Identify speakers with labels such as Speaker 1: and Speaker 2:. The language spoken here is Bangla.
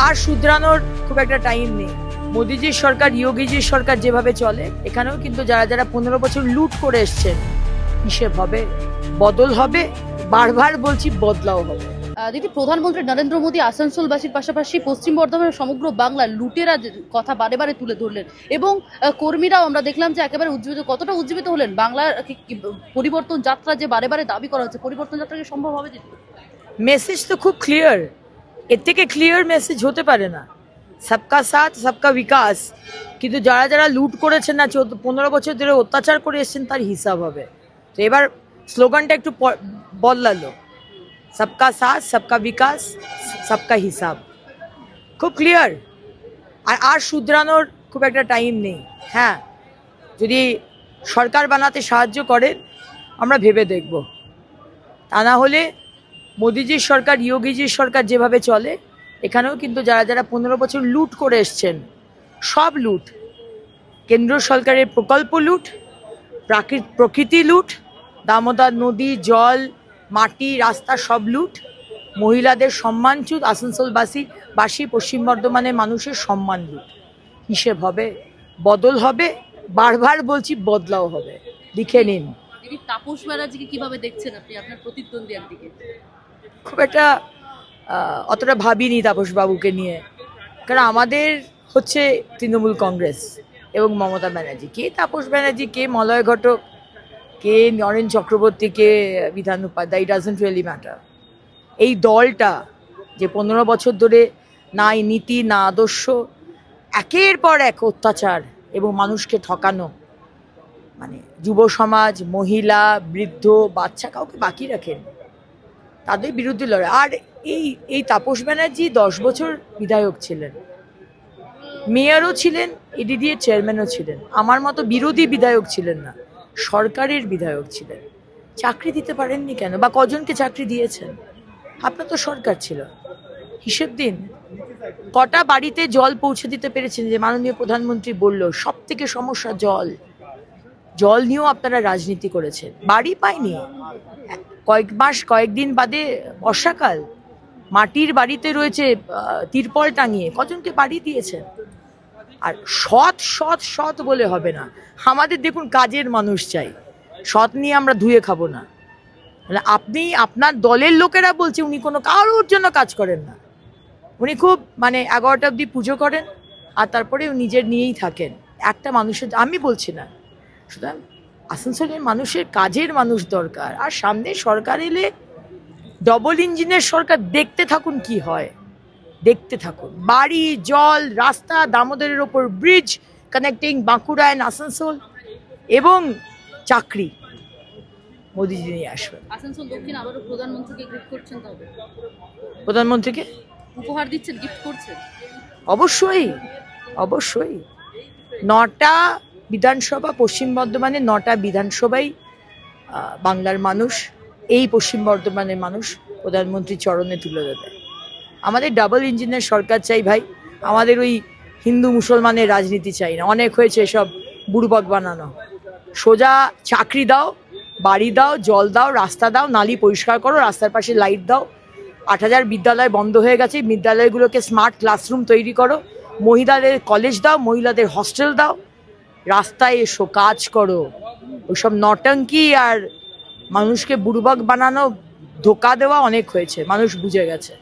Speaker 1: আর শুধরানোর খুব একটা টাইম নেই। মোদিজির সরকার, যোগীজির সরকার যেভাবে চলে, এখানেও কিন্তু যারা যারা 15 বছর লুট করে এসছেন, হিসেব হবে, বদল হবে, বারবার বলছি বদলাও হবে।
Speaker 2: দিদি, প্রধানমন্ত্রী নরেন্দ্র মোদী আসানসোলবাসীর পাশাপাশি পশ্চিম বর্ধমানের সমগ্র বাংলার লুটেরা কথা বারে বারে তুলে ধরলেন এবং কর্মীরাও আমরা দেখলাম যে একেবারে উজ্জীবিত, কতটা উজ্জীবিত হলেন। বাংলার পরিবর্তন যাত্রা যে বারে বারে দাবি করা হচ্ছে, পরিবর্তন যাত্রা কি সম্ভব হবে দিদি?
Speaker 1: মেসেজ তো খুব ক্লিয়ার, এর থেকে ক্লিয়ার মেসেজ হতে পারে না। সবকা সাথ সবকা বিকাশ, কিন্তু যারা যারা লুট করেছেন না, 15 বছর ধরে অত্যাচার করে এসেছেন, তার হিসাব হবে। তো এবার স্লোগানটা একটু বদলালো, সবকা সাথ সবকা বিকাশ সবকা হিসাব, খুব ক্লিয়ার। আর শুধরানোর খুব একটা টাইম নেই। হ্যাঁ, যদি সরকার বানাতে সাহায্য করেন, আমরা ভেবে দেখব। তা না হলে মোদিজির সরকার, যোগীজির সরকার যেভাবে চলে, এখানেও কিন্তু যারা যারা 15 বছর লুট করে এসছেন, সব লুট, কেন্দ্র সরকারের প্রকল্প লুট, প্রকৃতি লুট, দামোদর নদী, জল, মাটি, রাস্তা সব লুট, মহিলাদের সম্মানচ্যুত, আসানসোলবাসী পশ্চিম বর্ধমানের মানুষের সম্মান লুট। হিসেব হবে, বদল হবে, বারবার বলছি বদলাও হবে, লিখে নিন।
Speaker 2: দিদি, তাপস ব্যানার্জিকে কিভাবে দেখছেন আপনি, আপনার প্রতিদ্বন্দ্বী একদিকে?
Speaker 1: খুব একটা অতটা ভাবিনি তাপসবাবুকে নিয়ে, কারণ আমাদের হচ্ছে তৃণমূল কংগ্রেস এবং মমতা ব্যানার্জি। কে তাপস ব্যানার্জি, কে মলয় ঘটক, কে নরেন চক্রবর্তী, কে Bidhan Upadhyay, doesn't really matter. এই দলটা যে 15 বছর ধরে না নীতি না আদর্শ, একের পর এক অত্যাচার এবং মানুষকে ঠকানো, মানে যুব সমাজ, মহিলা, বৃদ্ধ, বাচ্চা, কাউকে বাকি রাখেন, তাদের বিরুদ্ধে লড়াই। আর এই তাপস ব্যানার্জি 10 বছর বিধায়ক ছিলেন, মেয়রও ছিলেন, এডিডিএ চেয়ারম্যানও ছিলেন। আমার মতো বিরোধী বিধায়ক ছিলেন না, সরকারের বিধায়ক ছিলেন। চাকরি দিতে পারেননি কেন, বা কজনকে চাকরি দিয়েছেন? আপনার তো সরকার ছিল, হিসেব দিন। কটা বাড়িতে জল পৌঁছে দিতে পেরেছেন? যে মাননীয় প্রধানমন্ত্রী বলল, সব থেকে সমস্যা জল। জল নিয়েও আপনারা রাজনীতি করেছেন, বাড়ি পায়নি। কয়েকদিন বাদে বর্ষাকাল, মাটির বাড়িতে রয়েছে তিরপল টাঙিয়ে, কজনকে বাড়ি দিয়েছেন? আর সৎ সৎ সৎ বলে হবে না, আমাদের দেখুন কাজের মানুষ চাই, সৎ নিয়ে আমরা ধুয়ে খাবো না। আপনি, আপনার দলের লোকেরা বলছে উনি কোনো কারোর জন্য কাজ করেন না, উনি খুব 11টা অবধি পুজো করেন আর তারপরে নিজের নিয়েই থাকেন। একটা মানুষের, আমি বলছি না, সুতরাং আসানসোলের মানুষের কাজের মানুষ দরকার। আর সামনে সরকার এলে ডবল ইঞ্জিনের সরকার, দেখতে থাকুন কি হয়, দেখতে থাকুন। বাড়ি, জল, রাস্তা, দামোদরের ওপর bridge connecting Bankura and Asansol, এবং চাকরি মোদিজি নিয়ে আসবেন।
Speaker 2: আসানসোল দক্ষিণ আবারও প্রধানমন্ত্রীকে গিফট করছেন, তবে
Speaker 1: প্রধানমন্ত্রীকে
Speaker 2: উপহার দিচ্ছেন, গিফট করছেন?
Speaker 1: অবশ্যই, অবশ্যই। 9টা বিধানসভা, পশ্চিম বর্ধমানে 9টা বিধানসভাই বাংলার মানুষ, এই পশ্চিম বর্ধমানের মানুষ প্রধানমন্ত্রীর চরণে তুলে দেবে। আমাদের ডাবল ইঞ্জিনের সরকার চাই ভাই, আমাদের ওই হিন্দু মুসলমানের রাজনীতি চাই না। অনেক হয়েছে এসব বুড়বক বানানো। সোজা চাকরি দাও, বাড়ি দাও, জল দাও, রাস্তা দাও, নালি পরিষ্কার করো, রাস্তার পাশে লাইট দাও। 8,000 বিদ্যালয় বন্ধ হয়ে গেছে, বিদ্যালয়গুলোকে স্মার্ট ক্লাসরুম তৈরি করো, মহিলাদের কলেজ দাও, মহিলাদের হস্টেল দাও, রাস্তায় এসো, কাজ করো। ওইসব নটঙ্কি আর মানুষকে বুড়বক বানানো, ধোকা দেওয়া অনেক হয়েছে, মানুষ বুঝে গেছে।